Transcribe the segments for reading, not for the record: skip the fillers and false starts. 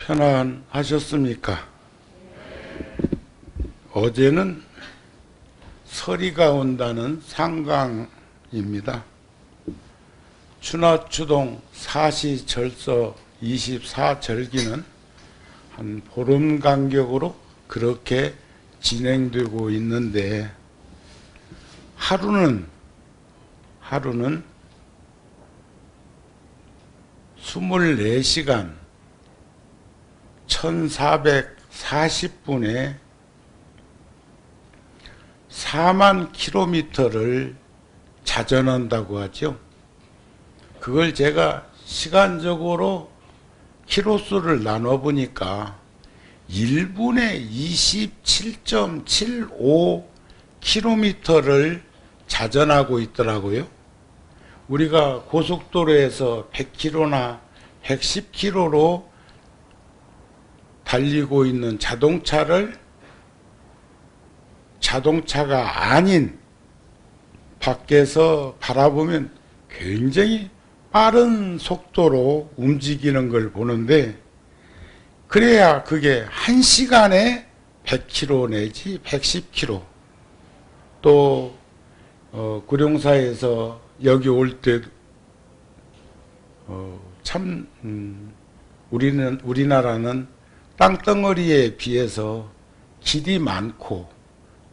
편안하셨습니까? 어제는 서리가 온다는 상강입니다. 추나추동 사시절서 24절기는 한 보름 간격으로 그렇게 진행되고 있는데 하루는 24시간 1440분에 4만 킬로미터를 자전한다고 하죠. 그걸 제가 시간적으로 키로수를 나눠보니까 1분에 27.75 킬로미터를 자전하고 있더라고요. 우리가 고속도로에서 100km나 110km로 달리고 있는 자동차가 아닌 밖에서 바라보면 굉장히 빠른 속도로 움직이는 걸 보는데, 그래야 그게 1시간에 100km 내지 110km. 또 구룡사에서 여기 올 때 우리나라는 땅덩어리에 비해서 길이 많고,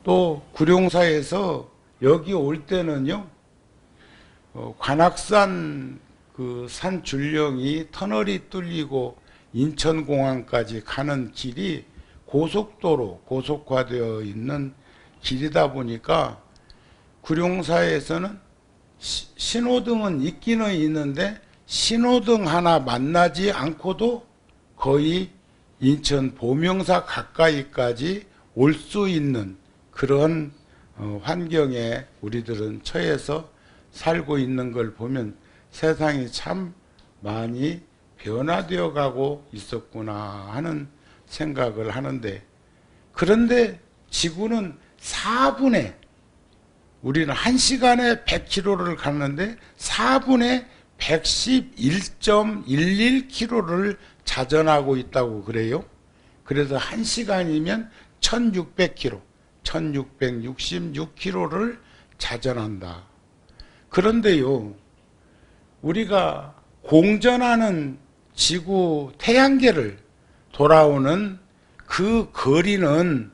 또 구룡사에서 여기 올 때는요, 관악산 그 산 줄령이 터널이 뚫리고 인천공항까지 가는 길이 고속화되어 있는 길이다 보니까 구룡사에서는 신호등은 있기는 있는데 신호등 하나 만나지 않고도 거의 인천 보명사 가까이까지 올 수 있는 그런 환경에 우리들은 처해서 살고 있는 걸 보면 세상이 참 많이 변화되어 가고 있었구나 하는 생각을 하는데, 그런데 지구는 4분에, 우리는 1시간에 100km를 갔는데 4분에 111.11km를 자전하고 있다고 그래요. 그래서 1시간이면 1600km, 1666km를 자전한다. 그런데요, 우리가 공전하는 지구 태양계를 돌아오는 그 거리는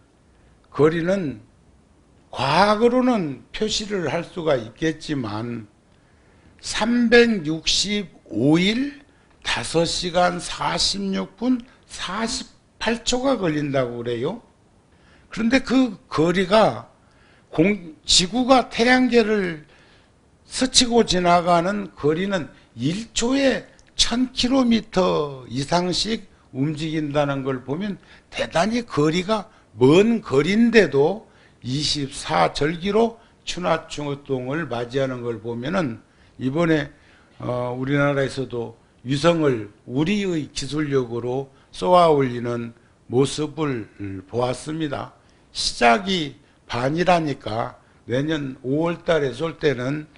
과학으로는 표시를 할 수가 있겠지만 365일 5시간 46분 48초가 걸린다고 그래요. 그런데 그 거리가 지구가 태양계를 스치고 지나가는 거리는 1초에 1000km 이상씩 움직인다는 걸 보면 대단히 거리가 먼 거리인데도 24절기로 추나추동을 맞이하는 걸 보면은 이번에 우리나라에서도 위성을 우리의 기술력으로 쏘아 올리는 모습을 보았습니다. 시작이 반이라니까 내년 5월 달에 쏠 때는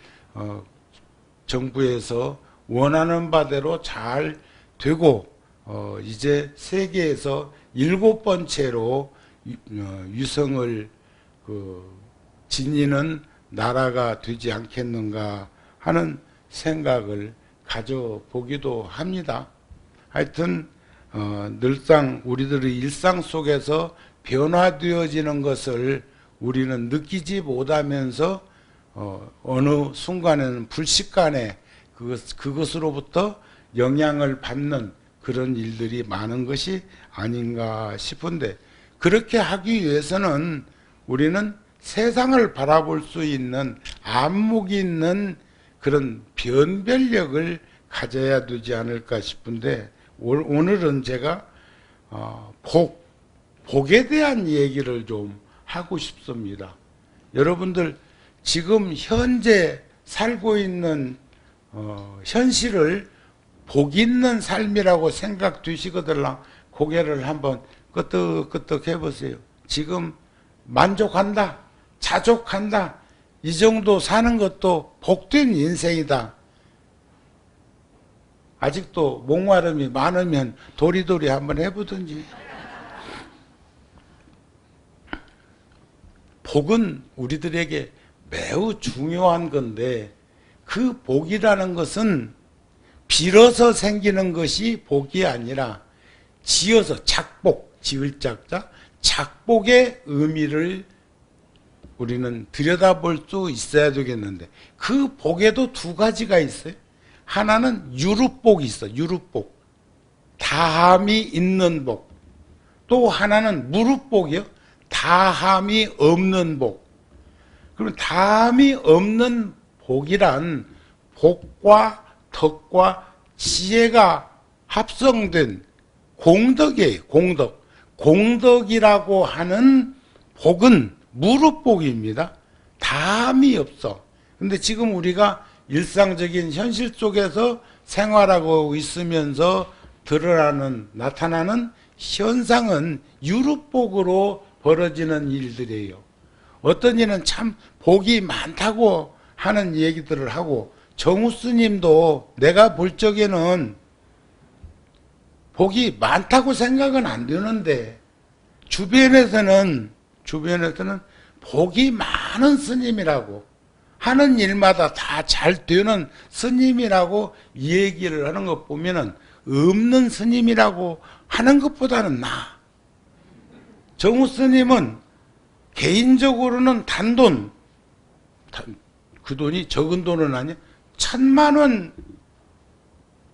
정부에서 원하는 바대로 잘 되고 이제 세계에서 7번째로 위성을 지니는 나라가 되지 않겠는가 하는 생각을 가져보기도 합니다. 하여튼 늘상 우리들의 일상 속에서 변화되어지는 것을 우리는 느끼지 못하면서 어느 순간에는 불식간에 그것으로부터 영향을 받는 그런 일들이 많은 것이 아닌가 싶은데, 그렇게 하기 위해서는 우리는 세상을 바라볼 수 있는 안목이 있는 그런 변별력을 가져야 되지 않을까 싶은데, 오늘은 제가 복에 대한 얘기를 좀 하고 싶습니다. 여러분들 지금 현재 살고 있는 현실을 복 있는 삶이라고 생각되시거들랑 고개를 한번 끄덕끄덕 해보세요. 지금 만족한다, 자족한다, 이 정도 사는 것도 복된 인생이다 아직도 목마름이 많으면 도리도리 한번 해보든지. 복은 우리들에게 매우 중요한 건데 그 복이라는 것은 빌어서 생기는 것이 복이 아니라 지어서 작복, 지을 작자, 작복의 의미를 우리는 들여다볼 수 있어야 되겠는데 그 복에도 두 가지가 있어요. 하나는 유루복이 있어. 유루복. 다함이 있는 복. 또 하나는 무루복이요. 다함이 없는 복. 그럼 다함이 없는 복이란 복과 덕과 지혜가 합성된 공덕이에요. 공덕. 공덕이라고 하는 복은 무루복입니다. 다함이 없어. 근데 지금 우리가 일상적인 현실 속에서 생활하고 있으면서 나타나는 현상은 유루복으로 벌어지는 일들이에요. 어떤 이는 참 복이 많다고 하는 얘기들을 하고 정우 스님도 내가 볼 적에는 복이 많다고 생각은 안 되는데 주변에서는 복이 많은 스님이라고 하는 일마다 다 잘 되는 스님이라고 얘기를 하는 것 보면은 없는 스님이라고 하는 것보다는 나아. 정우 스님은 개인적으로는 단돈, 그 돈이 적은 돈은 아니야. 1,000만 원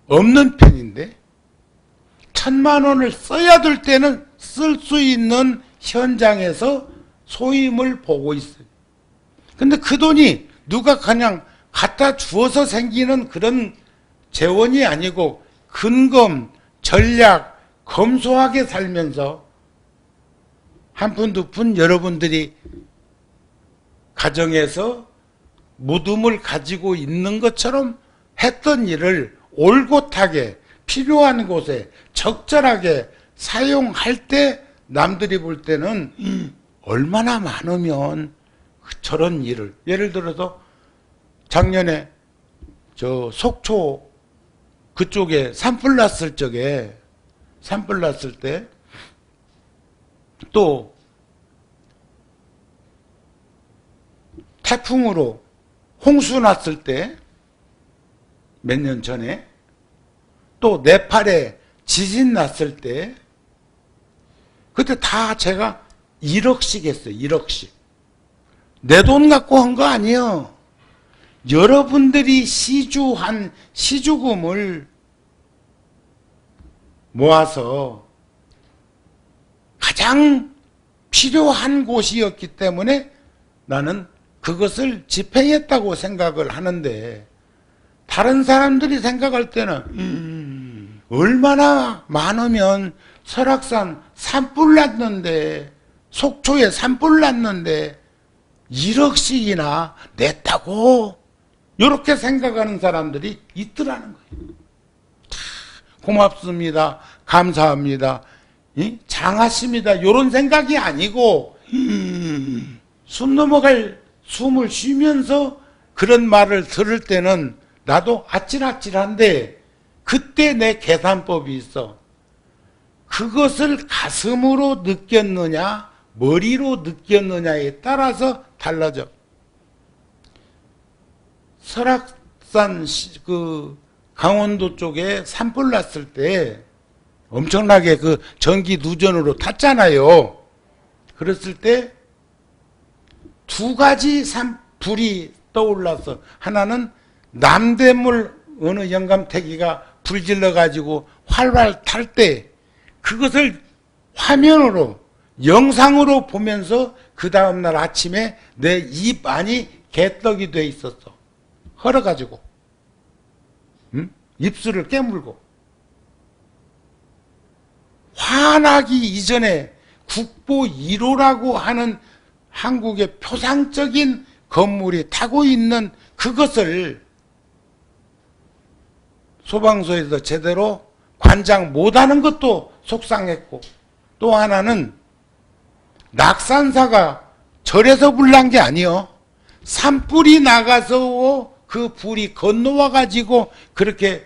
없는 편인데 1,000만 원을 써야 될 때는 쓸 수 있는 현장에서 소임을 보고 있어요. 근데 그 돈이 누가 그냥 갖다 주어서 생기는 그런 재원이 아니고 근검, 전략, 검소하게 살면서 한 푼, 두 푼 여러분들이 가정에서 무덤을 가지고 있는 것처럼 했던 일을 올곧하게 필요한 곳에 적절하게 사용할 때 남들이 볼 때는 얼마나 많으면 저런 일을 예를 들어서 작년에 저 속초 그쪽에 산불 났을 때 또 태풍으로 홍수 났을 때 몇 년 전에 또 네팔에 지진 났을 때 그때 다 제가 1억씩 했어요. 1억씩. 내 돈 갖고 한 거 아니에요. 여러분들이 시주한 시주금을 모아서 가장 필요한 곳이었기 때문에 나는 그것을 집행했다고 생각을 하는데 다른 사람들이 생각할 때는 얼마나 많으면 설악산 산불 났는데 속초에 산불 났는데 1억씩이나 냈다고 이렇게 생각하는 사람들이 있더라는 거예요. 고맙습니다. 감사합니다. 장하십니다. 이런 생각이 아니고 숨 넘어갈 숨을 쉬면서 그런 말을 들을 때는 나도 아찔아찔한데 그때 내 계산법이 있어. 그것을 가슴으로 느꼈느냐 머리로 느꼈느냐에 따라서 달라져. 설악산 그 강원도 쪽에 산불 났을 때 엄청나게 그 전기 누전으로 탔잖아요. 그랬을 때 두 가지 불이 떠올랐어. 하나는 남대문 어느 영감태기가 불질러 가지고 활활 탈 때 그것을 화면으로 영상으로 보면서 그 다음날 아침에 내 입 안이 개떡이 돼 있었어. 헐어가지고 입술을 깨물고 화나기 이전에 국보 1호라고 하는 한국의 표상적인 건물이 타고 있는 그것을 소방서에서 제대로 관장 못하는 것도 속상했고 또 하나는 낙산사가 절에서 불난 게 아니요. 산불이 나가서 그 불이 건너와 가지고 그렇게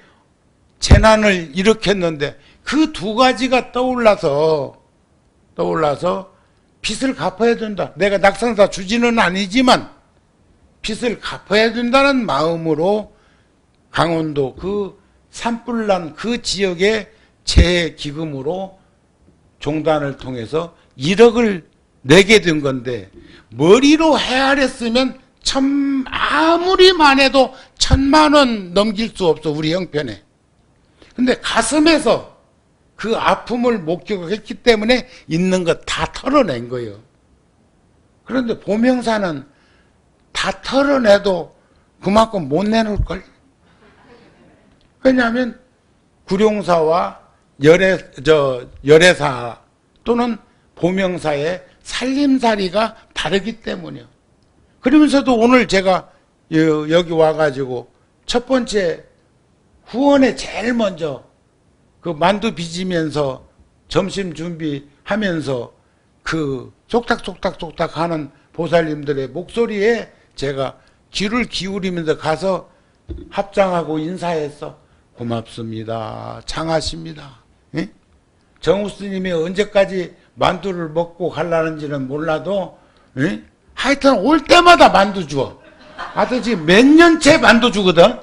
재난을 일으켰는데 그 두 가지가 떠올라서 빚을 갚아야 된다. 내가 낙상사 주지는 아니지만 빚을 갚아야 된다는 마음으로 강원도 그 산불난 그 지역의 재해기금으로 종단을 통해서 1억을 내게 된 건데 머리로 헤아렸으면 아무리만 해도 1,000만 원 넘길 수 없어 우리 형편에. 근데 가슴에서 그 아픔을 목격했기 때문에 있는 것 다 털어낸 거예요. 그런데 보명사는 다 털어내도 그만큼 못 내놓을걸. 왜냐하면 구룡사와 열애사 또는 보명사의 살림살이가 다르기 때문이요. 그러면서도 오늘 제가 여기 와가지고 첫 번째 후원에 제일 먼저 그 만두 빚으면서 점심 준비하면서 그 쏙닥쏙닥쏙닥 하는 보살님들의 목소리에 제가 귀를 기울이면서 가서 합장하고 인사했어. 고맙습니다. 장하십니다. 예? 정우 스님이 언제까지 만두를 먹고 갈라는지는 몰라도 예? 하여튼 올 때마다 만두 줘. 하여튼 지금 몇 년째 만두 주거든.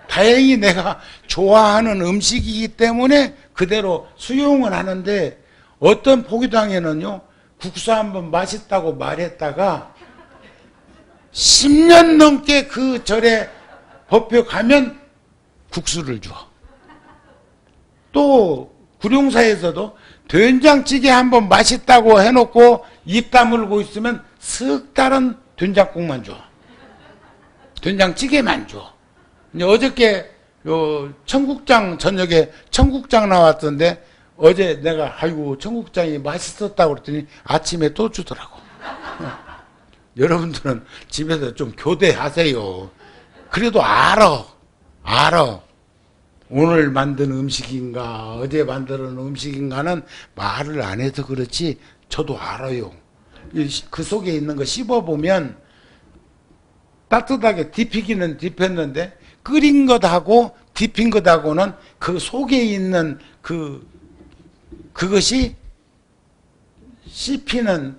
다행히 내가 좋아하는 음식이기 때문에 그대로 수용을 하는데 어떤 포기당에는요 국수 한번 맛있다고 말했다가 10년 넘게 그 절에 법회 가면 국수를 줘. 또 구룡사에서도 된장찌개 한번 맛있다고 해놓고 입 다물고 있으면 석 달은 된장국만 줘. 된장찌개만 줘. 이제 어저께 청국장 저녁에 청국장 나왔던데 어제 내가 아이고 청국장이 맛있었다고 그랬더니 아침에 또 주더라고. 여러분들은 집에서 좀 교대하세요. 그래도 알아. 오늘 만든 음식인가 어제 만든 음식인가는 말을 안 해서 그렇지 저도 알아요. 그 속에 있는 거 씹어보면 따뜻하게 디피기는 디폈는데 끓인 것하고 디핀 것하고는 그 속에 있는 그것이 씹히는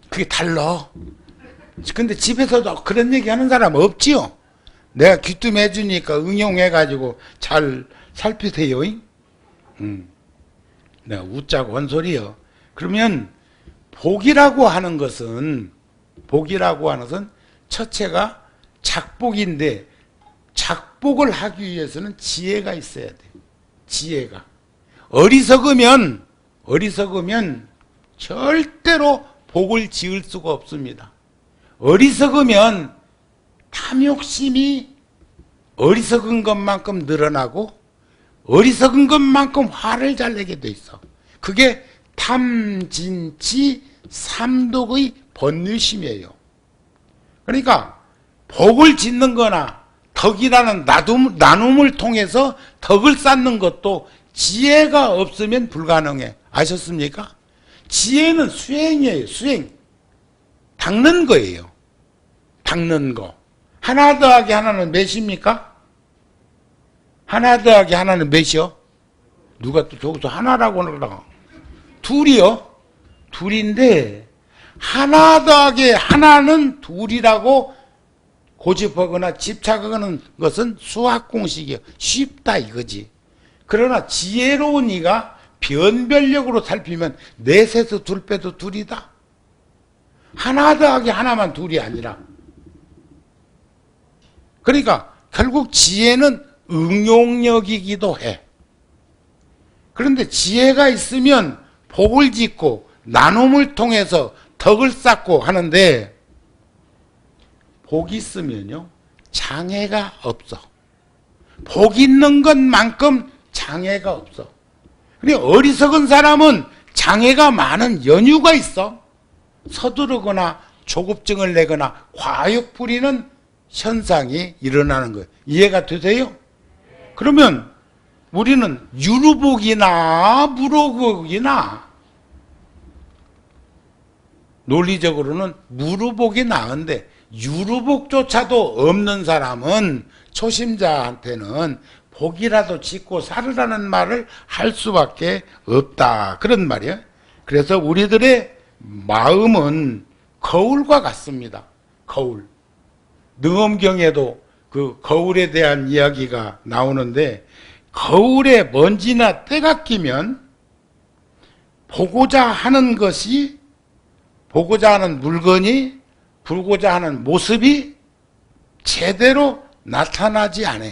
그게 달라. 근데 집에서도 그런 얘기 하는 사람 없지요. 내가 귀뜸해 주니까 응용해가지고 잘 살피세요. 내가 웃자고 한 소리요. 그러면 복이라고 하는 것은 첫째가 작복인데 작복을 하기 위해서는 지혜가 있어야 돼. 지혜가. 어리석으면 절대로 복을 지을 수가 없습니다. 어리석으면 탐욕심이 어리석은 것만큼 늘어나고 어리석은 것만큼 화를 잘 내게 돼 있어. 그게 탐진치 삼독의 번뇌심이에요. 그러니까 복을 짓는 거나 덕이라는 나눔을 통해서 덕을 쌓는 것도 지혜가 없으면 불가능해. 아셨습니까? 지혜는 수행이에요. 수행. 닦는 거예요. 닦는 거. 하나 더하기 하나는 몇입니까? 하나 더하기 하나는 몇이요? 누가 또 저기서 하나라고 그러다가 둘이요? 둘인데 하나 더하기 하나는 둘이라고 고집하거나 집착하는 것은 수학 공식이에요. 쉽다 이거지. 그러나 지혜로운 이가 변별력으로 살피면 넷에서 둘 빼도 둘이다. 하나 더하기 하나만 둘이 아니라. 그러니까 결국 지혜는 응용력이기도 해. 그런데 지혜가 있으면 복을 짓고 나눔을 통해서 덕을 쌓고 하는데 복이 있으면요 장애가 없어. 복 있는 것만큼 장애가 없어. 그러니까 어리석은 사람은 장애가 많은 연유가 있어. 서두르거나 조급증을 내거나 과욕 부리는 현상이 일어나는 거예요. 이해가 되세요? 그러면 우리는 유루복이나 무루복이나 논리적으로는 무루복이 나은데 유루복조차도 없는 사람은 초심자한테는 복이라도 짓고 살으라는 말을 할 수밖에 없다. 그런 말이에요. 그래서 우리들의 마음은 거울과 같습니다. 거울. 능엄경에도 그 거울에 대한 이야기가 나오는데, 거울에 먼지나 때가 끼면 보고자 하는 것이, 보고자 하는 물건이, 보고자 하는 모습이 제대로 나타나지 않아.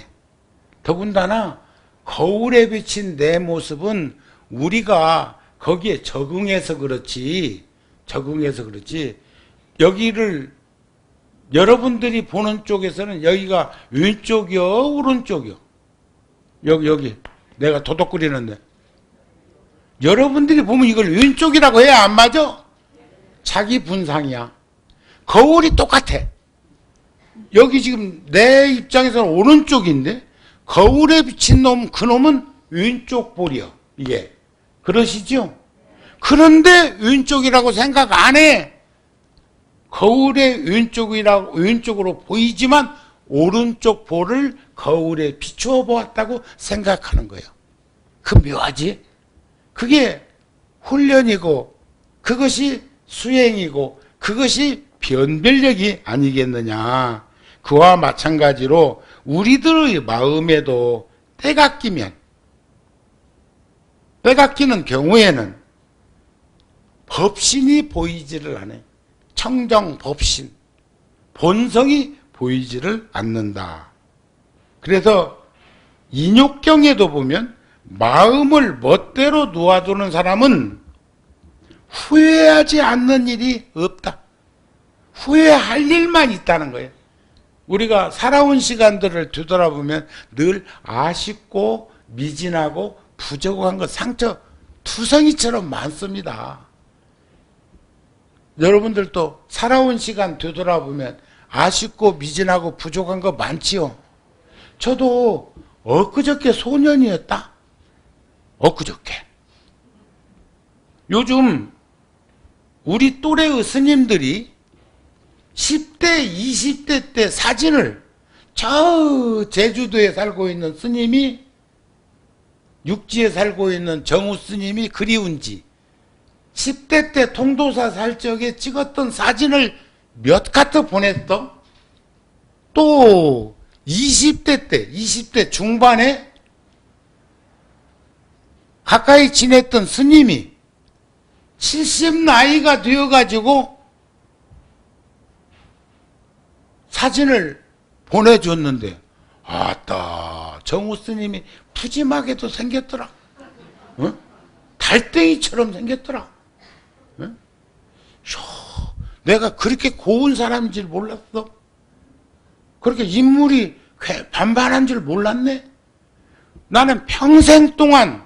더군다나 거울에 비친 내 모습은 우리가 거기에 적응해서 그렇지, 여기를 여러분들이 보는 쪽에서는 여기가 왼쪽이요, 오른쪽이요? 여기 내가 도둑 끓이는데 여러분들이 보면 이걸 왼쪽이라고 해야 안 맞아? 자기 분상이야. 거울이 똑같아. 여기 지금 내 입장에서는 오른쪽인데 거울에 비친 놈, 그놈은 왼쪽 볼이요. 이게 그러시죠? 그런데 왼쪽이라고 생각 안 해. 거울에 왼쪽으로 보이지만 오른쪽 볼을 거울에 비추어 보았다고 생각하는 거예요. 그 묘하지? 그게 훈련이고, 그것이 수행이고, 그것이 변별력이 아니겠느냐. 그와 마찬가지로 우리들의 마음에도 때가 끼면, 때가 끼는 경우에는 법신이 보이지를 않아요. 청정 법신, 본성이 보이지를 않는다. 그래서 인욕경에도 보면 마음을 멋대로 놓아두는 사람은 후회하지 않는 일이 없다. 후회할 일만 있다는 거예요. 우리가 살아온 시간들을 되돌아보면 늘 아쉽고 미진하고 부족한 것, 상처 투성이처럼 많습니다. 여러분들도 살아온 시간 되돌아보면 아쉽고 미진하고 부족한 거 많지요. 저도 엊그저께 소년이었다. 엊그저께. 요즘 우리 또래의 스님들이 10대, 20대 때 사진을, 저 제주도에 살고 있는 스님이, 육지에 살고 있는 정우 스님이 그리운지 10대 때 통도사 살 적에 찍었던 사진을 몇 카트 보냈어? 또 20대 때, 20대 중반에 가까이 지냈던 스님이 70 나이가 되어가지고 사진을 보내줬는데, 아따, 정우 스님이 푸짐하게도 생겼더라. 어? 달덩이처럼 생겼더라. 어? 내가 그렇게 고운 사람인 줄 몰랐어. 그렇게 인물이 반반한 줄 몰랐네. 나는 평생 동안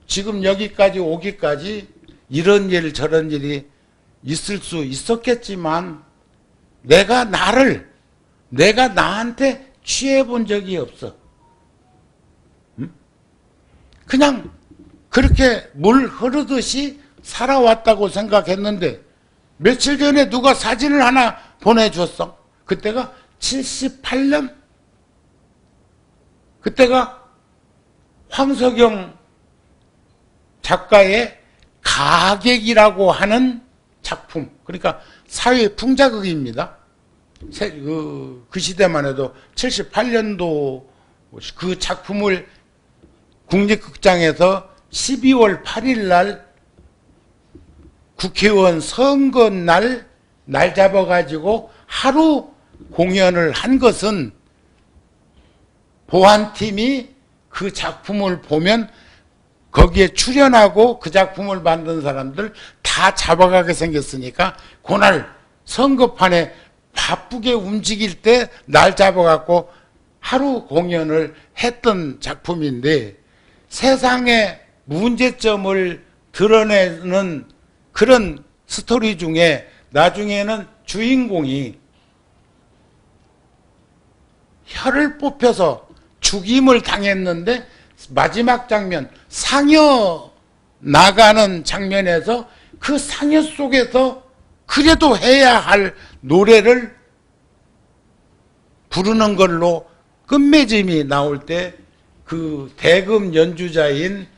지금 여기까지 오기까지 이런 일 저런 일이 있을 수 있었겠지만 내가 나한테 취해 본 적이 없어. 응? 그냥 그렇게 물 흐르듯이 살아왔다고 생각했는데 며칠 전에 누가 사진을 하나 보내줬어. 그때가 78년? 그때가 황석영 작가의 가객이라고 하는 작품, 그러니까 사회 풍자극입니다. 그 시대만 해도 78년도 그 작품을 국립극장에서 12월 8일 날 국회의원 선거 날 잡아가지고 하루 공연을 한 것은 보안팀이 그 작품을 보면 거기에 출연하고 그 작품을 만든 사람들 다 잡아가게 생겼으니까 그날 선거판에 바쁘게 움직일 때 날 잡아갖고 하루 공연을 했던 작품인데, 세상의 문제점을 드러내는 그런 스토리 중에 나중에는 주인공이 혀를 뽑혀서 죽임을 당했는데 마지막 장면, 상여 나가는 장면에서 그 상여 속에서 그래도 해야 할 노래를 부르는 걸로 끝맺음이 나올 때 그 대금 연주자인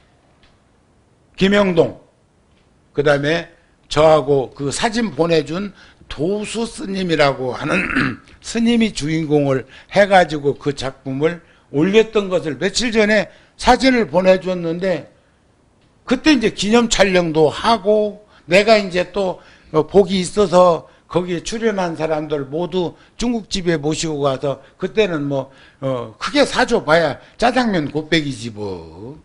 김영동, 그 다음에 저하고 그 사진 보내준 도수 스님이라고 하는 스님이 주인공을 해가지고 그 작품을 올렸던 것을 며칠 전에 사진을 보내줬는데, 그때 이제 기념 촬영도 하고 내가 이제 또 복이 있어서 거기에 출연한 사람들 모두 중국집에 모시고 가서, 그때는 뭐 크게 사줘 봐야 짜장면 곱빼기지 뭐.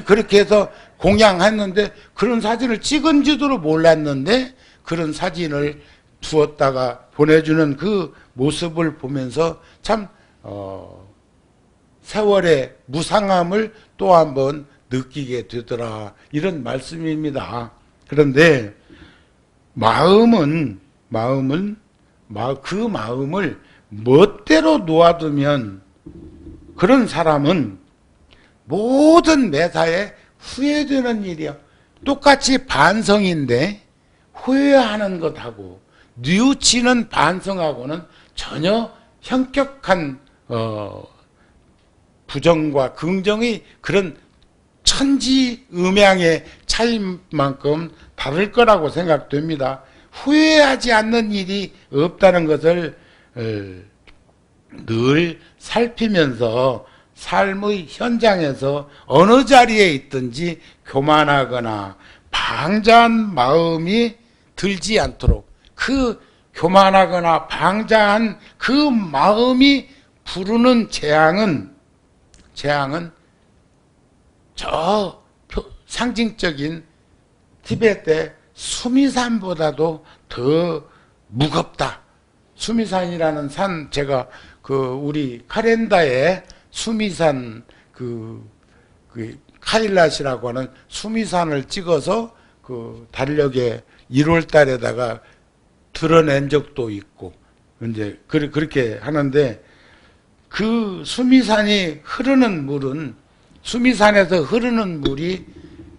그렇게 해서 공양했는데, 그런 사진을 찍은지도 몰랐는데 그런 사진을 두었다가 보내주는 그 모습을 보면서 참 세월의 무상함을 또 한번 느끼게 되더라, 이런 말씀입니다. 그런데 그 마음을 멋대로 놓아두면 그런 사람은 모든 매사에 후회되는 일이야. 똑같이 반성인데 후회하는 것하고 뉘우치는 반성하고는 전혀 현격한 부정과 긍정의 그런 천지음양의 차이만큼 다를 거라고 생각됩니다. 후회하지 않는 일이 없다는 것을 늘 살피면서 삶의 현장에서 어느 자리에 있든지 교만하거나 방자한 마음이 들지 않도록, 그 교만하거나 방자한 그 마음이 부르는 재앙은 저 상징적인 티베트의 수미산보다도 더 무겁다. 수미산이라는 산, 제가 우리 카렌다에 수미산 카일랏이라고 하는 수미산을 찍어서 달력에 1월 달에다가 드러낸 적도 있고, 이제 그렇게 하는데, 그 수미산이 흐르는 물은, 수미산에서 흐르는 물이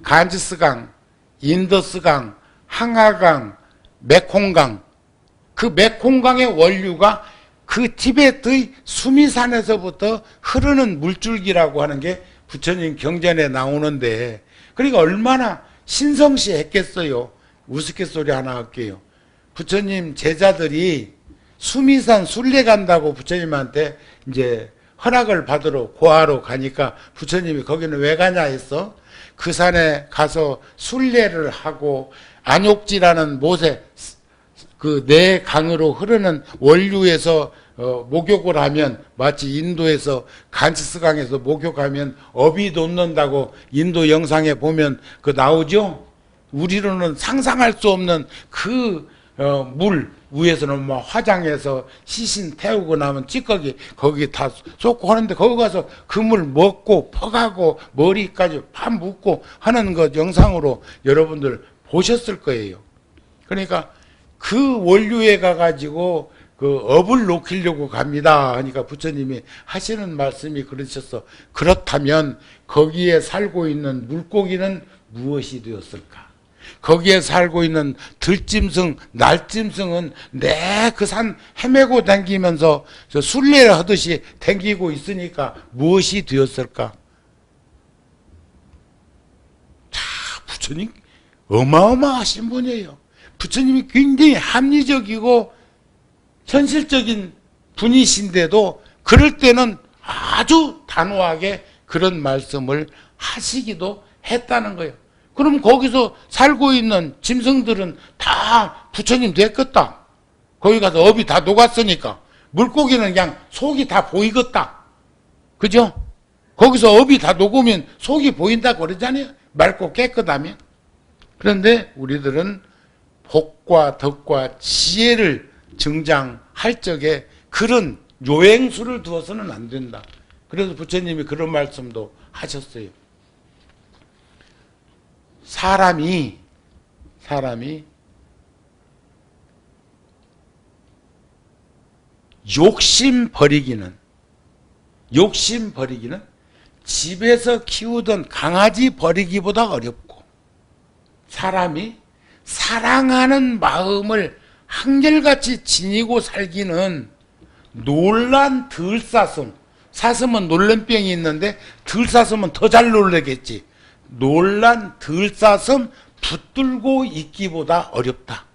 간지스강, 인더스강, 항하강, 메콩강, 그 메콩강의 원류가 그 티베트의 수미산에서부터 흐르는 물줄기라고 하는 게 부처님 경전에 나오는데, 그러니까 얼마나 신성시했겠어요. 우스갯소리 하나 할게요. 부처님 제자들이 수미산 순례 간다고 부처님한테 이제 허락을 받으러 고하러 가니까, 부처님이 거기는 왜 가냐 했어? 그 산에 가서 순례를 하고 안욕지라는 못에 그 네 강으로 흐르는 원류에서 목욕을 하면, 마치 인도에서 간지스강에서 목욕하면 업이 돋는다고 인도 영상에 보면 나오죠? 우리로는 상상할 수 없는 물 위에서는 뭐 화장해서 시신 태우고 나면 찌꺼기 거기 다 쏟고 하는데, 거기 가서 그 물 먹고 퍼가고 머리까지 파 묻고 하는 것 영상으로 여러분들 보셨을 거예요. 그러니까 그 원류에 가가지고 업을 녹이려고 갑니다 하니까 부처님이 하시는 말씀이 그러셨어. 그렇다면 거기에 살고 있는 물고기는 무엇이 되었을까? 거기에 살고 있는 들짐승, 날짐승은 내 그 산 헤매고 다니면서 순례를 하듯이 다니고 있으니까 무엇이 되었을까? 자, 부처님 어마어마하신 분이에요. 부처님이 굉장히 합리적이고 현실적인 분이신데도 그럴 때는 아주 단호하게 그런 말씀을 하시기도 했다는 거예요. 그럼 거기서 살고 있는 짐승들은 다 부처님 됐겠다. 거기 가서 업이 다 녹았으니까. 물고기는 그냥 속이 다 보이겠다. 그죠? 거기서 업이 다 녹으면 속이 보인다고 그러잖아요. 맑고 깨끗하면. 그런데 우리들은 복과 덕과 지혜를 증장할 적에 그런 요행수를 두어서는 안 된다. 그래서 부처님이 그런 말씀도 하셨어요. 사람이 욕심 버리기는 집에서 키우던 강아지 버리기보다 어렵고, 사람이 사랑하는 마음을 한결같이 지니고 살기는 놀란 들사슴. 사슴은 놀랜병이 있는데 들사슴은 더 잘 놀래겠지. 놀란 들사슴 붙들고 있기보다 어렵다.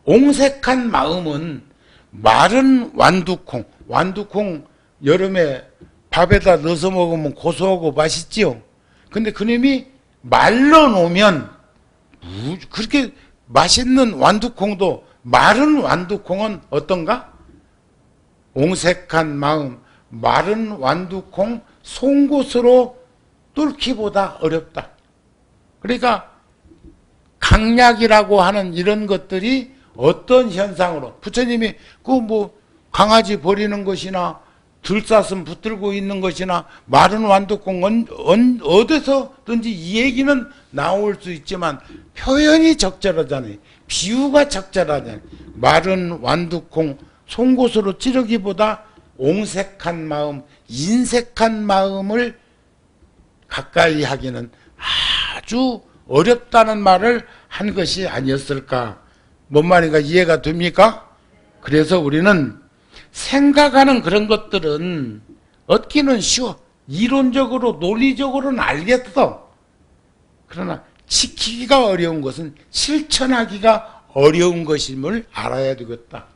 옹색한 마음은 마른 완두콩. 완두콩 여름에 밥에다 넣어서 먹으면 고소하고 맛있지요. 근데 그놈이 말라놓으면 그렇게 맛있는 완두콩도 마른 완두콩은 어떤가? 옹색한 마음, 마른 완두콩 송곳으로 뚫기보다 어렵다. 그러니까 강약이라고 하는 이런 것들이 어떤 현상으로 부처님이 그 뭐 강아지 버리는 것이나 들사슴 붙들고 있는 것이나 마른 완두콩은 어디서든지 이 얘기는 나올 수 있지만 표현이 적절하잖아요. 비유가 적절하잖아요. 마른 완두콩 송곳으로 찌르기보다 옹색한 마음, 인색한 마음을 가까이 하기는 아주 어렵다는 말을 한 것이 아니었을까. 뭔 말인가 이해가 됩니까? 그래서 우리는 생각하는 그런 것들은 얻기는 쉬워. 이론적으로 논리적으로는 알겠어. 그러나 지키기가 어려운 것은 실천하기가 어려운 것임을 알아야 되겠다.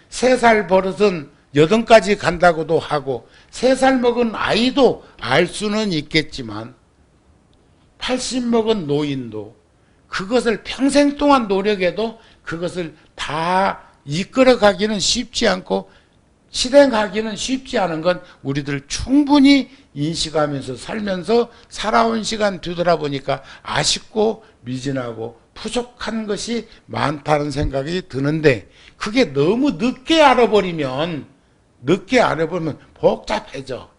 3살 버릇은 8까지 간다고도 하고 3살 먹은 아이도 알 수는 있겠지만 80 먹은 노인도 그것을 평생 동안 노력해도 그것을 다 이끌어가기는 쉽지 않고 실행하기는 쉽지 않은 건 우리들 충분히 인식하면서 살면서 살아온 시간 뒤돌아보니까 아쉽고 미진하고 부족한 것이 많다는 생각이 드는데 그게 너무 늦게 알아버리면 복잡해져.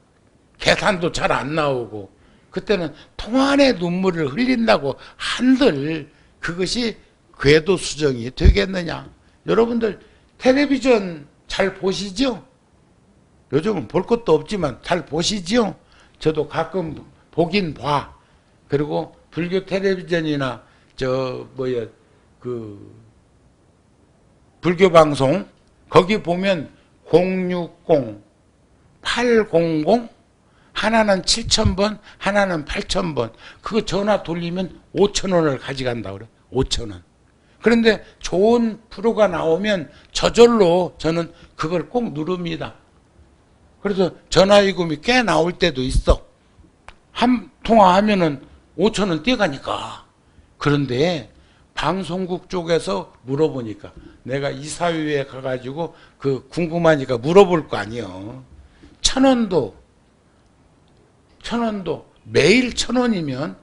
계산도 잘 안 나오고 그때는 통안의 눈물을 흘린다고 한들 그것이 궤도 수정이 되겠느냐. 여러분들 텔레비전 잘 보시죠? 요즘은 볼 것도 없지만 잘 보시죠? 저도 가끔 보긴 봐. 그리고 불교 텔레비전이나 불교 방송 거기 보면 060, 800 하나는 7,000번, 하나는 8,000번. 그거 전화 돌리면 5,000원을 가져간다 그래. 5,000원. 그런데 좋은 프로가 나오면 저절로 저는 그걸 꼭 누릅니다. 그래서 전화위금이 꽤 나올 때도 있어. 한 통화하면은 5,000원 떼가니까. 그런데 방송국 쪽에서 물어보니까 내가 이사회에 가가지고 그 궁금하니까 물어볼 거 아니에요. 1,000원도 매일 1,000원이면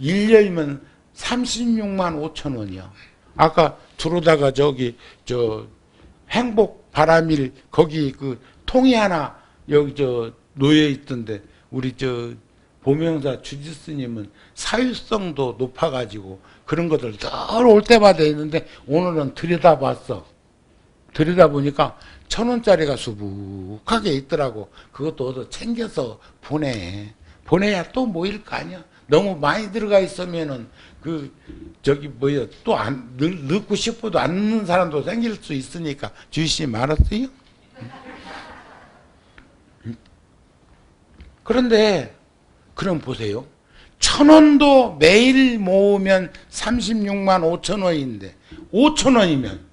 1년이면 36만 5천 원이요. 아까 들어오다가 행복 바람일 거기 그 통이 하나 여기 놓여 있던데 우리 보명사 주지스님은 사유성도 높아가지고 그런 것들 늘 올 때마다 있는데 오늘은 들여다봤어. 들여다보니까 1,000원짜리가 수북하게 있더라고. 그것도 얻어 챙겨서 보내야 또 모일 거 아니야. 너무 많이 들어가 있으면은 또 넣고 싶어도 안 넣는 사람도 생길 수 있으니까 주의시 말았어요. 그런데 그럼 보세요. 1,000원도 매일 모으면 36만 5천 원인데 5천 원이면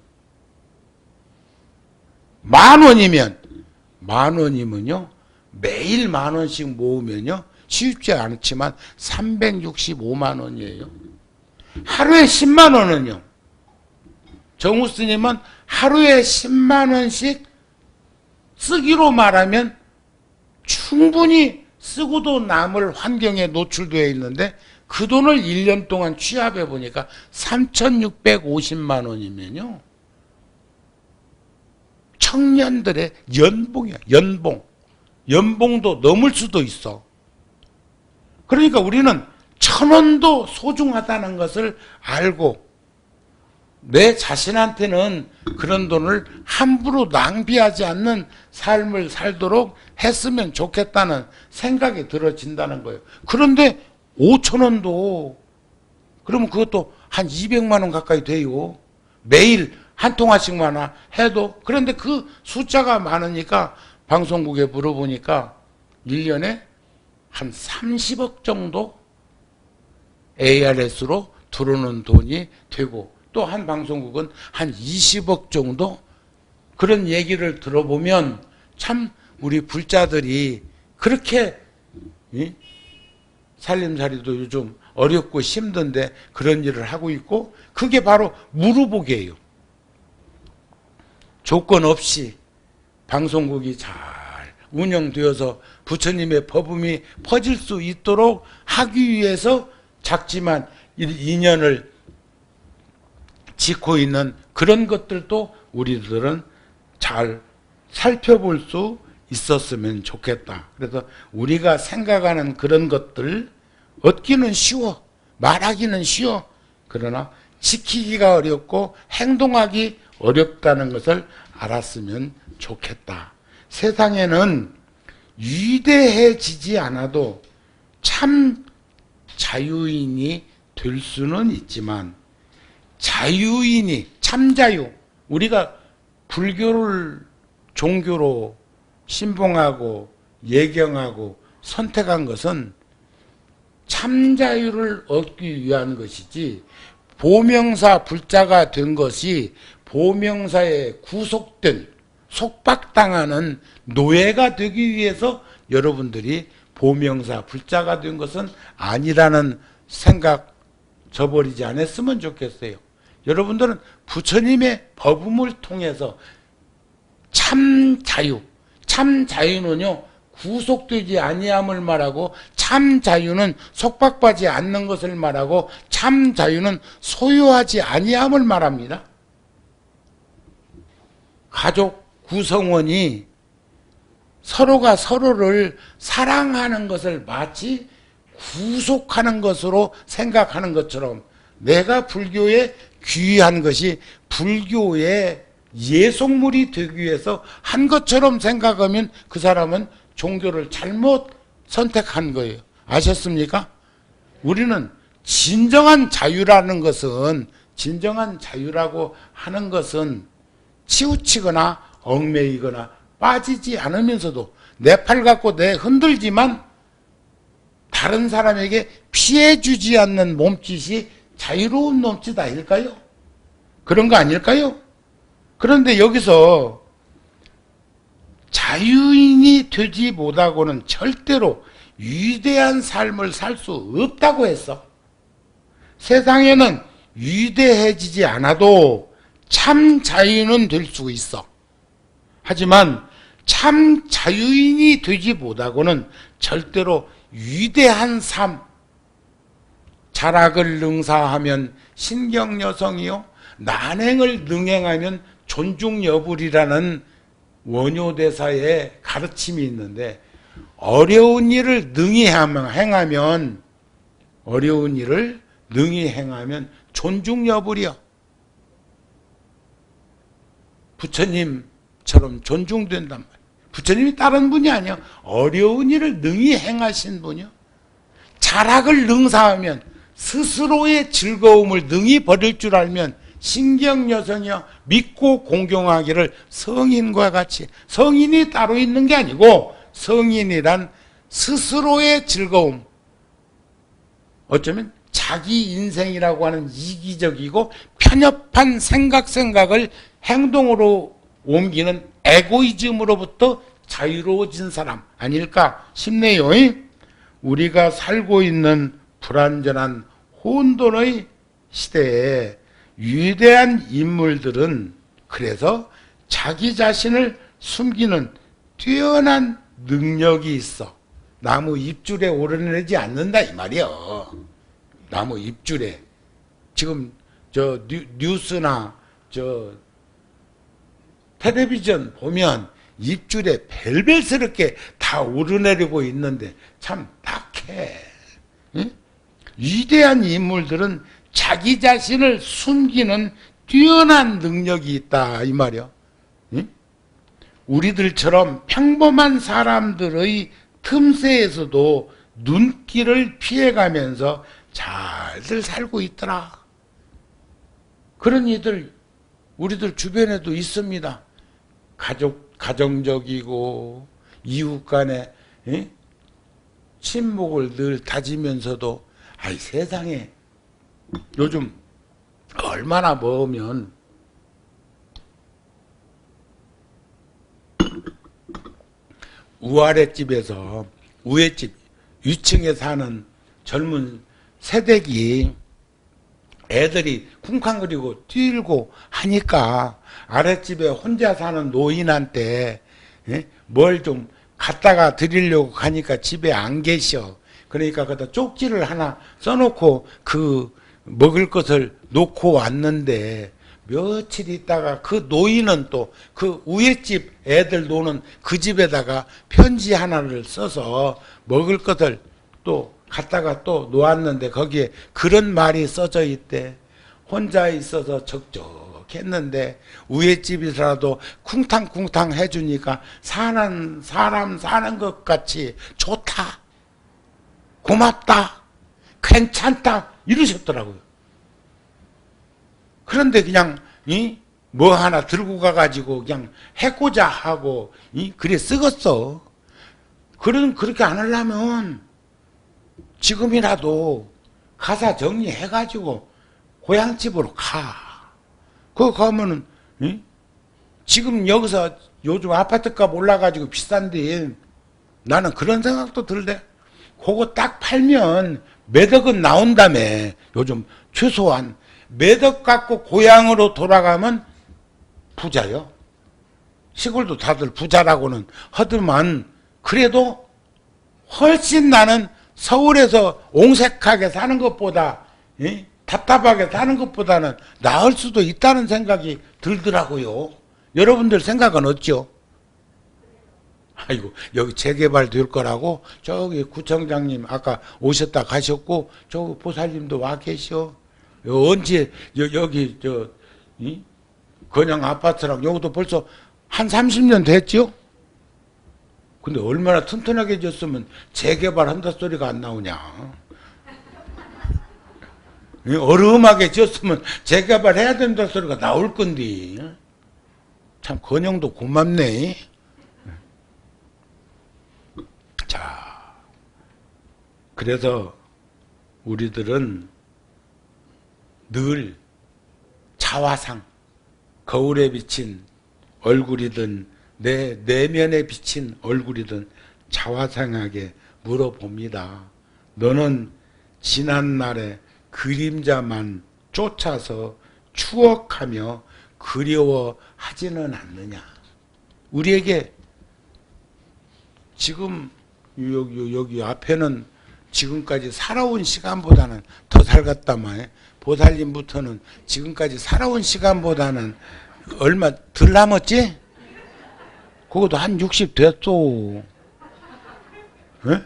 만 원이면요 매일 10,000원씩 모으면요 쉽지 않지만 365만 원이에요. 하루에 10만 원은요. 정우 스님은 하루에 10만 원씩 쓰기로 말하면 충분히 쓰고도 남을 환경에 노출되어 있는데 그 돈을 1년 동안 취합해 보니까 3,650만 원이면요. 청년들의 연봉이야. 연봉도 넘을 수도 있어. 그러니까 우리는 1,000원도 소중하다는 것을 알고 내 자신한테는 그런 돈을 함부로 낭비하지 않는 삶을 살도록 했으면 좋겠다는 생각이 들어진다는 거예요. 그런데 5,000원도 그러면 그것도 한 200만 원 가까이 돼요. 매일 한 통화씩만 해도. 그런데 그 숫자가 많으니까 방송국에 물어보니까 1년에 한 30억 정도 ARS로 들어오는 돈이 되고, 또 한 방송국은 한 20억 정도. 그런 얘기를 들어보면 참 우리 불자들이 그렇게 살림살이도 요즘 어렵고 힘든데 그런 일을 하고 있고, 그게 바로 무루복이에요. 조건 없이 방송국이 잘 운영되어서 부처님의 법음이 퍼질 수 있도록 하기 위해서 작지만 인연을 짓고 있는 그런 것들도 우리들은 잘 살펴볼 수 있었으면 좋겠다. 그래서 우리가 생각하는 그런 것들, 얻기는 쉬워, 말하기는 쉬워. 그러나 지키기가 어렵고 행동하기 어렵다는 것을 알았으면 좋겠다. 세상에는 위대해지지 않아도 참 자유인이 될 수는 있지만, 자유인이, 참자유, 우리가 불교를 종교로 신봉하고 예경하고 선택한 것은 참자유를 얻기 위한 것이지, 보명사 불자가 된 것이 보명사에 구속된, 속박당하는 노예가 되기 위해서 여러분들이 보명사 불자가 된 것은 아니라는 생각 저버리지 않았으면 좋겠어요. 여러분들은 부처님의 법음을 통해서 참 자유, 참 자유는요 구속되지 아니함을 말하고, 참 자유는 속박받지 않는 것을 말하고, 참 자유는 소유하지 아니함을 말합니다. 가족 구성원이 서로가 서로를 사랑하는 것을 마치 구속하는 것으로 생각하는 것처럼, 내가 불교에 귀한 것이 불교의 예속물이 되기 위해서 한 것처럼 생각하면 그 사람은 종교를 잘못 선택한 거예요. 아셨습니까? 우리는 진정한 자유라는 것은, 진정한 자유라고 하는 것은 치우치거나 얽매이거나 빠지지 않으면서도 내 팔 갖고 내 흔들지만 다른 사람에게 피해 주지 않는 몸짓이 자유로운 몸짓 아닐까요? 그런 거 아닐까요? 그런데 여기서 자유인이 되지 못하고는 절대로 위대한 삶을 살 수 없다고 했어. 세상에는 위대해지지 않아도 참 자유는 될 수 있어. 하지만 참 자유인이 되지 못하고는 절대로 위대한 삶, 자락을 능사하면 신경여성이요 난행을 능행하면 존중여불이라는 원효대사의 가르침이 있는데, 어려운 일을 능히 행하면, 어려운 일을 능히 행하면 존중여불이요, 부처님처럼 존중된단 말이에요. 부처님이 다른 분이 아니야. 어려운 일을 능히 행하신 분이요, 자락을 능사하면, 스스로의 즐거움을 능히 버릴 줄 알면 신경여성이여 믿고 공경하기를 성인과 같이. 성인이 따로 있는 게 아니고 성인이란 스스로의 즐거움, 어쩌면 자기 인생이라고 하는 이기적이고 편협한 생각을 행동으로 옮기는 에고이즘으로부터 자유로워진 사람 아닐까 싶네요. 우리가 살고 있는 불완전한 혼돈의 시대에 위대한 인물들은 그래서 자기 자신을 숨기는 뛰어난 능력이 있어. 나무 잎줄에 오르내리지 않는다 이 말이요. 나무 잎줄에. 지금 저 뉴스나 저 텔레비전 보면 잎줄에 벨벨스럽게 다 오르내리고 있는데 참 딱해. 응? 위대한 인물들은 자기 자신을 숨기는 뛰어난 능력이 있다 이 말이요. 응? 우리들처럼 평범한 사람들의 틈새에서도 눈길을 피해가면서 잘들 살고 있더라. 그런 이들 우리들 주변에도 있습니다. 가정적이고 이웃 간에 친목을 늘 다지면서도 아이 세상에 요즘 얼마나 먹으면 우아랫집에서 우회집 위층에 사는 젊은 새댁이 애들이 쿵쾅거리고 뛰고 하니까 아랫집에 혼자 사는 노인한테 뭘 좀 갖다가 드리려고 가니까 집에 안 계셔. 그러니까 거기다 쪽지를 하나 써놓고 그 먹을 것을 놓고 왔는데 며칠 있다가 그 노인은 또 그 우회집 애들 노는 그 집에다가 편지 하나를 써서 먹을 것을 또 갖다가 또 놓았는데 거기에 그런 말이 써져 있대. 혼자 있어서 적적했는데 우회집이라도 쿵탕쿵탕 해주니까 사람 사는 것 같이 좋다, 고맙다, 괜찮다 이러셨더라고요. 그런데 그냥 뭐 하나 들고 가가지고 그냥 해고자 하고 그래 쓰겄어. 그렇게 안 하려면 지금이라도 가사 정리해가지고 고향집으로 가. 그거 가면은 지금 여기서 요즘 아파트값 올라가지고 비싼데 나는 그런 생각도 들대. 그거 딱 팔면 매덕은 나온다며. 요즘 최소한 매덕 갖고 고향으로 돌아가면 부자요. 시골도 다들 부자라고는 하더만 그래도 훨씬 나는 서울에서 옹색하게 사는 것보다 답답하게 사는 것보다는 나을 수도 있다는 생각이 들더라고요. 여러분들 생각은 어찌요? 아이고 여기 재개발 될 거라고 저기 구청장님 아까 오셨다 가셨고 저 보살님도 와 계셔. 언제 여기 건양 아파트랑 여기도 벌써 한 30년 됐죠? 근데 얼마나 튼튼하게 졌으면 재개발한다 소리가 안 나오냐. 어마하게 졌으면 재개발해야 된다 소리가 나올 건데. 참 건영도 고맙네. 자, 그래서 우리들은 늘 자화상, 거울에 비친 얼굴이든 내 내면에 비친 얼굴이든 자화상하게 물어봅니다. 너는 지난날의 그림자만 쫓아서 추억하며 그리워하지는 않느냐. 우리에게 지금 여기 앞에는 지금까지 살아온 시간보다는 더 살았단 말이에요. 보살님부터는 지금까지 살아온 시간보다는 얼마 덜 남았지? 그것도 한 60 됐어. 에?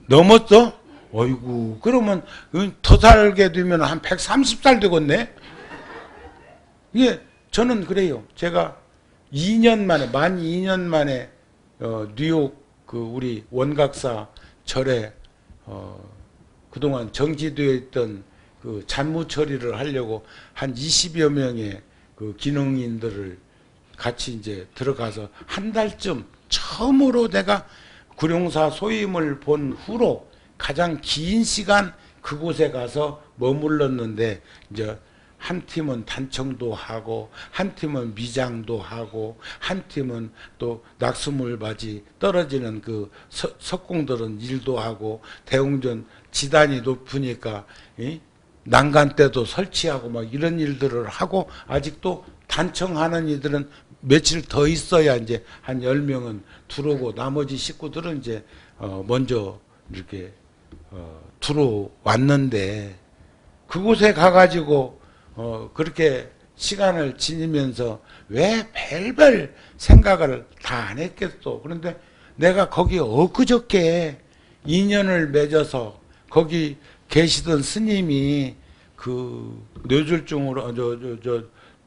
넘었어? 어이구, 그러면 더 살게 되면 한 130살 되겠네? 이게 저는 그래요. 제가 2년 만에, 만 2년 만에 뉴욕 그 우리 원각사 절에 그동안 정지되어 있던 그 잔무 처리를 하려고 한 20여 명의 그 기능인들을 같이 이제 들어가서 한 달쯤 처음으로 내가 구룡사 소임을 본 후로 가장 긴 시간 그곳에 가서 머물렀는데 이제 한 팀은 단청도 하고 한 팀은 미장도 하고 한 팀은 또 낙수물바지 떨어지는 그 석공들은 일도 하고 대웅전 지단이 높으니까 난간대도 설치하고 막 이런 일들을 하고 아직도 단청하는 이들은 며칠 더 있어야 이제 한 10명은 들어오고 나머지 식구들은 이제 먼저 이렇게 들어왔는데 그곳에 가가지고 그렇게 시간을 지니면서 왜 별별 생각을 다 안 했겠어. 그런데 내가 거기 엊그저께 인연을 맺어서 거기 계시던 스님이 그 뇌졸중으로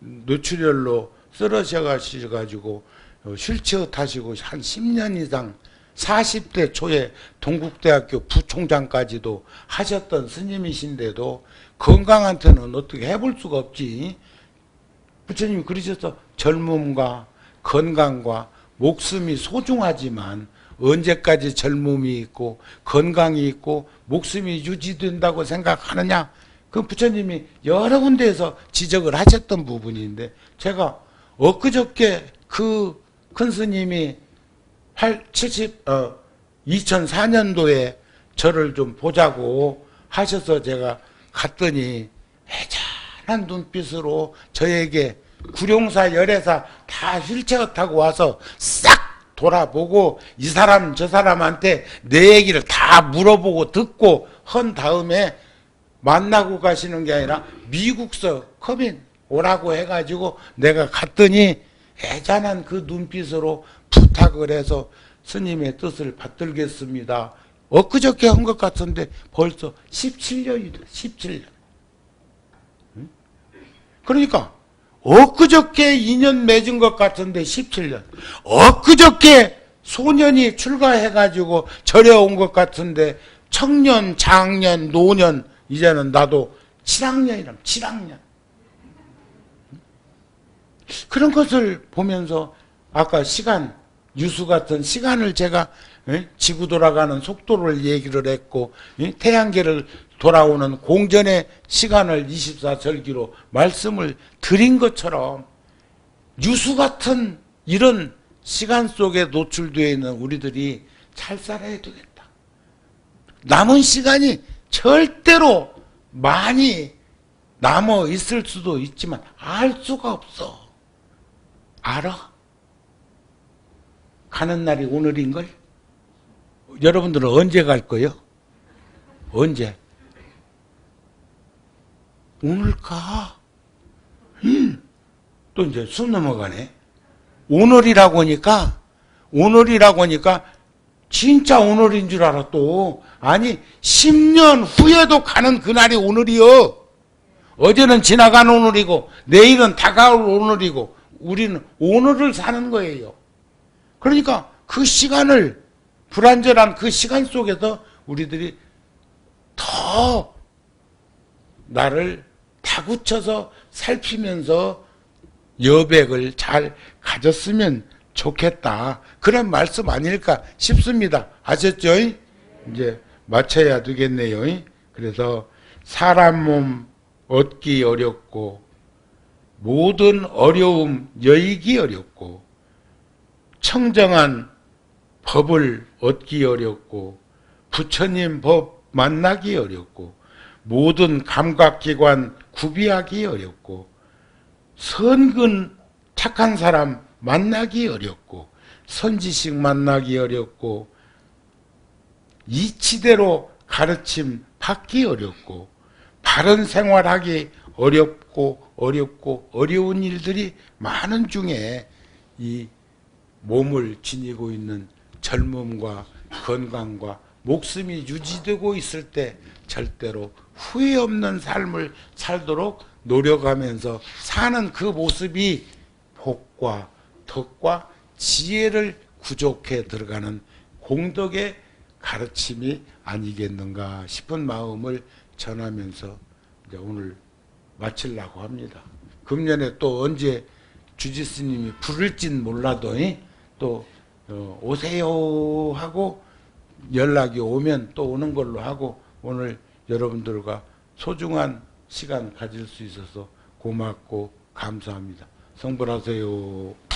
뇌출혈로 쓰러져가지고 휠체어 타시고 한 10년 이상 40대 초에 동국대학교 부총장까지도 하셨던 스님이신데도 건강한테는 어떻게 해볼 수가 없지. 부처님이 그러셔서 젊음과 건강과 목숨이 소중하지만 언제까지 젊음이 있고 건강이 있고 목숨이 유지된다고 생각하느냐? 그 부처님이 여러 군데에서 지적을 하셨던 부분인데 제가 엊그저께 그 큰 스님이 2004년도에 저를 좀 보자고 하셔서 제가 갔더니 애잔한 눈빛으로 저에게 구룡사 열애사 다 휠체어 타고 와서 싹 돌아보고 이 사람 저 사람한테 내 얘기를 다 물어보고 듣고 한 다음에 만나고 가시는 게 아니라 미국서 커민 오라고 해가지고 내가 갔더니 애잔한 그 눈빛으로 부탁을 해서 스님의 뜻을 받들겠습니다. 엊그저께 한 것 같은데 벌써 17년이다. 17년. 그러니까 엊그저께 인연 맺은 것 같은데 17년. 엊그저께 소년이 출가해가지고 절에 온 것 같은데 청년, 장년, 노년 이제는 나도 7학년이라면 7학년. 그런 것을 보면서 아까 시간, 유수 같은 시간을 제가 지구 돌아가는 속도를 얘기를 했고 태양계를 돌아오는 공전의 시간을 24절기로 말씀을 드린 것처럼 유수 같은 이런 시간 속에 노출되어 있는 우리들이 잘 살아야 되겠다. 남은 시간이 절대로 많이 남아 있을 수도 있지만 알 수가 없어. 알아? 가는 날이 오늘인걸? 여러분들은 언제 갈 거예요? 언제? 오늘 가. 또 이제 숨 넘어가네. 오늘이라고 하니까 진짜 오늘인 줄 알아 또. 아니 10년 후에도 가는 그날이 오늘이요. 어제는 지나간 오늘이고 내일은 다가올 오늘이고 우리는 오늘을 사는 거예요. 그러니까 그 시간을 불완전한 그 시간 속에서 우리들이 더 나를 다구쳐서 살피면서 여백을 잘 가졌으면 좋겠다. 그런 말씀 아닐까 싶습니다. 아셨죠? 이제 마쳐야 되겠네요. 그래서 사람 몸 얻기 어렵고 모든 어려움 여의기 어렵고 청정한 법을 얻기 어렵고 부처님 법 만나기 어렵고 모든 감각기관 구비하기 어렵고 선근 착한 사람 만나기 어렵고 선지식 만나기 어렵고 이치대로 가르침 받기 어렵고 바른 생활하기 어려운 일들이 많은 중에 이 몸을 지니고 있는 젊음과 건강과 목숨이 유지되고 있을 때 절대로 후회 없는 삶을 살도록 노력하면서 사는 그 모습이 복과 덕과 지혜를 구족해 들어가는 공덕의 가르침이 아니겠는가 싶은 마음을 전하면서 이제 오늘 마치려고 합니다. 금년에 또 언제 주지스님이 부를진 몰라도 또 오세요 하고 연락이 오면 또 오는 걸로 하고 오늘 여러분들과 소중한 시간 가질 수 있어서 고맙고 감사합니다. 성불하세요.